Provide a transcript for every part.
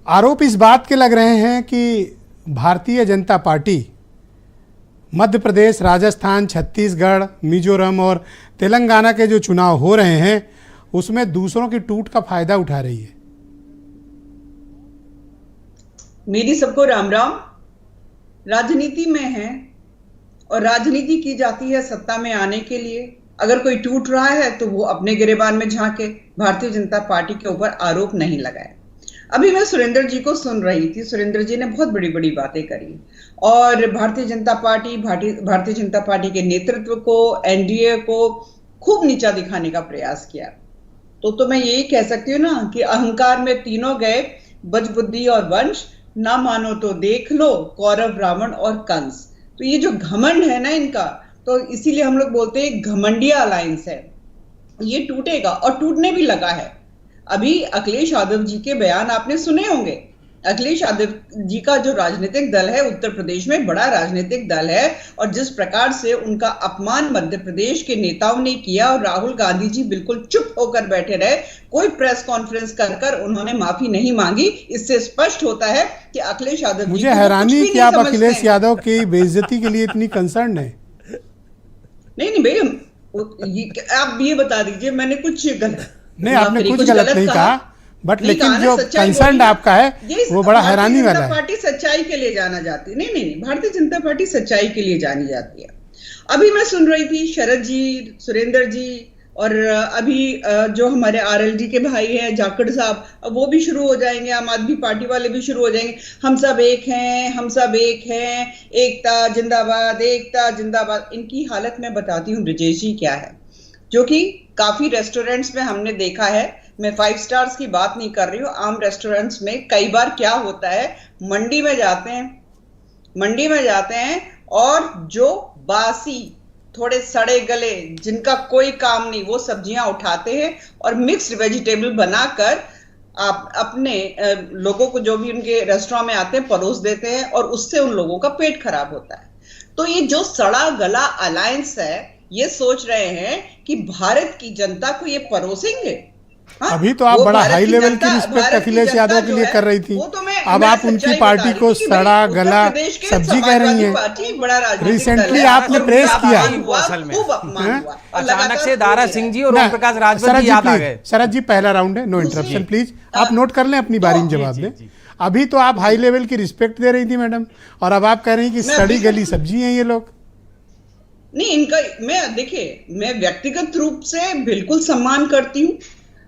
आरोप इस बात के लग रहे हैं कि भारतीय जनता पार्टी मध्य प्रदेश, राजस्थान, छत्तीसगढ़, मिजोरम और तेलंगाना के जो चुनाव हो रहे हैं उसमें दूसरों की टूट का फायदा उठा रही है। मेरी सबको राम राम। राजनीति में है और राजनीति की जाती है सत्ता में आने के लिए। अगर कोई टूट रहा है तो वो अपने गिरेबान में झांके, भारतीय जनता पार्टी के ऊपर आरोप नहीं लगाए। अभी मैं सुरेंद्र जी को सुन रही थी, सुरेंद्र जी ने बहुत बड़ी बड़ी बातें करी और भारतीय जनता पार्टी के नेतृत्व को, एनडीए को खूब नीचा दिखाने का प्रयास किया। तो मैं यही कह सकती हूँ ना कि अहंकार में तीनों गए, बजबुद्धि और वंश, ना मानो तो देख लो कौरव, रावण और कंस। तो ये जो घमंड है ना इनका, तो इसीलिए हम लोग बोलते हैं घमंडिया अलायंस है, ये टूटेगा और टूटने भी लगा है। अभी अखिलेश यादव जी के बयान आपने सुने होंगे। अखिलेश यादव जी का जो राजनीतिक दल है उत्तर प्रदेश में बड़ा राजनीतिक दल है, और जिस प्रकार से उनका अपमान मध्य प्रदेश के नेताओं ने किया और राहुल गांधी जी बिल्कुल चुप होकर बैठे रहे, कोई प्रेस कॉन्फ्रेंस कर उन्होंने माफी नहीं मांगी। इससे स्पष्ट होता है कि अखिलेश यादव जी, मुझे हैरानी कि आप अखिलेश यादव की बेइज्जती के लिए इतनी कंसर्न है। नहीं भैया, आप ये बता दीजिए मैंने कुछ गलत नहीं, आपने कुछ गलत नहीं कहा, बट लेकिन जो कंसर्न आपका है वो बड़ा हैरानी वाला है। पार्टी सच्चाई के लिए जाना जाती है। नहीं, भारतीय जनता पार्टी सच्चाई के लिए जानी जाती है। अभी मैं सुन रही थी शरद जी, सुरेंद्र जी, और अभी जो हमारे आरएलडी के भाई हैं जाखड़ साहब, अब वो भी शुरू हो जाएंगे, आम आदमी पार्टी वाले भी शुरू हो जाएंगे। हम सब एक हैं, हम सब एक हैं, एकता जिंदाबाद, एकता जिंदाबाद। इनकी हालत मैं बताती हूँ ब्रिजेश जी क्या है, जो कि काफी रेस्टोरेंट्स में हमने देखा है। मैं 5 स्टार्स की बात नहीं कर रही हूँ, आम रेस्टोरेंट्स में कई बार क्या होता है, मंडी में जाते हैं और जो बासी, थोड़े सड़े गले, जिनका कोई काम नहीं, वो सब्जियां उठाते हैं और मिक्स्ड वेजिटेबल बनाकर आप अपने लोगों को, जो भी उनके रेस्टोरेंट में आते हैं, परोस देते हैं और उससे उन लोगों का पेट खराब होता है। तो ये जो सड़ा गला अलायंस है, ये सोच रहे हैं कि भारत की जनता को ये परोसेंगे। अभी तो आप बड़ा हाई लेवल की रिस्पेक्ट अखिलेश यादव के लिए कर रही थी, अब आप उनकी पार्टी को सड़ा गला सब्जी कह रही हैं। रिसेंटली आपने प्रेस किया, अचानक से दारा सिंह जी और ओम प्रकाश राजभर याद आ गए। शरद जी, पहला राउंड है, नो इंटरप्शन प्लीज, आप नोट कर लें, अपनी बारी में जवाब दें। अभी तो आप हाई लेवल की रिस्पेक्ट दे रही थी मैडम, और अब आप कह रही हैं कि सड़ी गली सब्जी हैं ये लोग। नहीं, इनका मैं व्यक्तिगत रूप से बिल्कुल सम्मान करती हूँ,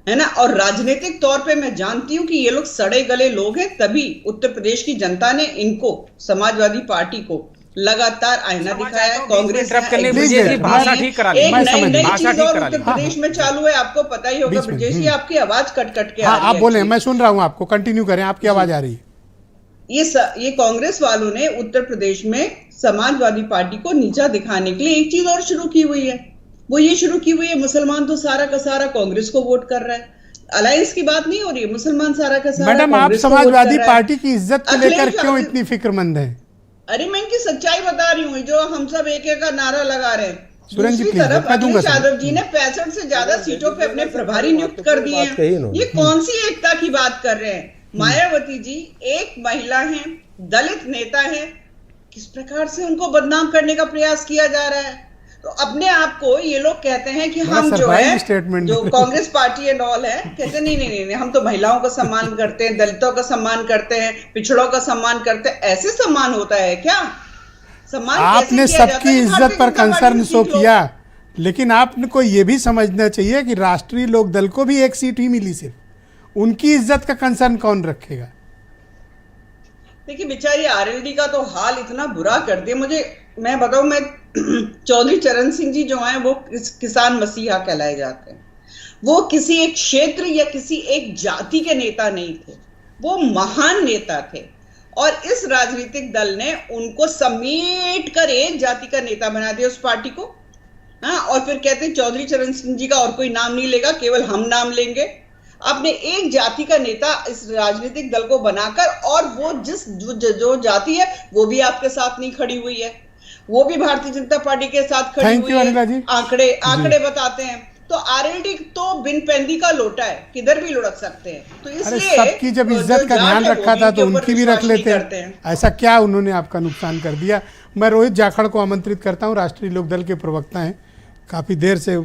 है ना, और राजनीतिक तौर पे मैं जानती हूँ कि ये लोग सड़े गले लोग हैं। तभी उत्तर प्रदेश की जनता ने इनको, समाजवादी पार्टी को, लगातार आईना दिखाया है। कांग्रेस भाषा ठीक करा ली, एक नई चीज और उत्तर प्रदेश में चालू है, आपको पता ही होगा ब्रजेश जी, आपकी आवाज कट कट के आ रही है। आप बोले, मैं सुन रहा हूँ आपको, कंटिन्यू करें, आपकी आवाज आ रही है। ये कांग्रेस वालों ने उत्तर प्रदेश में समाजवादी पार्टी को नीचा दिखाने के लिए एक चीज और शुरू की हुई है। वो ये शुरू की हुई है, मुसलमान तो सारा का सारा कांग्रेस को वोट कर रहा है। अलायंस की बात नहीं हो रही है, मुसलमान सारा का सारा। मैडम, आप समाजवादी पार्टी की इज्जत को लेकर क्यों इतनी फिक्रमंद हैं? अरे मैं इनकी सच्चाई बता रही हूँ, जो हम सब एक का नारा लगा रहे हैं। दूसरी तरफ अखिलेश यादव जी ने 65 से ज्यादा सीटों पे अपने प्रभारी नियुक्त कर दिए हैं। ये कौन सी एकता की बात कर रहे हैं? मायावती जी एक महिला है, दलित नेता है, किस प्रकार से उनको बदनाम करने का प्रयास किया जा रहा है। तो अपने आप को ये लोग कहते हैं कि हम जो है, जो कांग्रेस पार्टी एंड ऑल है, कहते नहीं, हम तो महिलाओं का सम्मान करते हैं, दलितों का सम्मान करते हैं, पिछड़ों का सम्मान करते हैं। ऐसे सम्मान होता है क्या? सम्मान आपने सबकी इज्जत पर कंसर्न शो किया, लेकिन आपको ये भी समझना चाहिए कि राष्ट्रीय लोक दल को भी एक सीट ही मिली, सिर्फ उनकी इज्जत का कंसर्न कौन रखेगा? देखिए, बेचारी आरएलडी का तो हाल इतना बुरा कर दिया। मैं बताऊं, मैं चौधरी चरण सिंह जी जो हैं वो किसान मसीहा कहलाए जाते हैं। वो किसी एक क्षेत्र या किसी एक जाति के नेता नहीं थे, वो महान नेता थे, और इस राजनीतिक दल ने उनको समेट कर एक जाति का नेता बना दिया उस पार्टी को। हाँ, और फिर कहते हैं चौधरी चरण सिंह जी का और कोई नाम नहीं लेगा, केवल हम नाम लेंगे। आपने एक जाति का नेता इस राजनीतिक दल को बनाकर, और वो जो जाति है वो भी आपके साथ नहीं खड़ी हुई है, वो भी भारतीय जनता पार्टी के साथ खड़ी हुई है। आंकड़े बताते हैं। तो आरएलडी तो बिन पैंदी का लोटा है, किधर भी लुढ़क सकते हैं। तो अरे इसलिए सबकी जब इज्जत का ध्यान रखा था तो उनकी भी रख लेते हैं। ऐसा क्या उन्होंने आपका नुकसान कर दिया। मैं रोहित जाखड़ को आमंत्रित करता हूं, राष्ट्रीय लोकदल के प्रवक्ता हैं, काफी देर से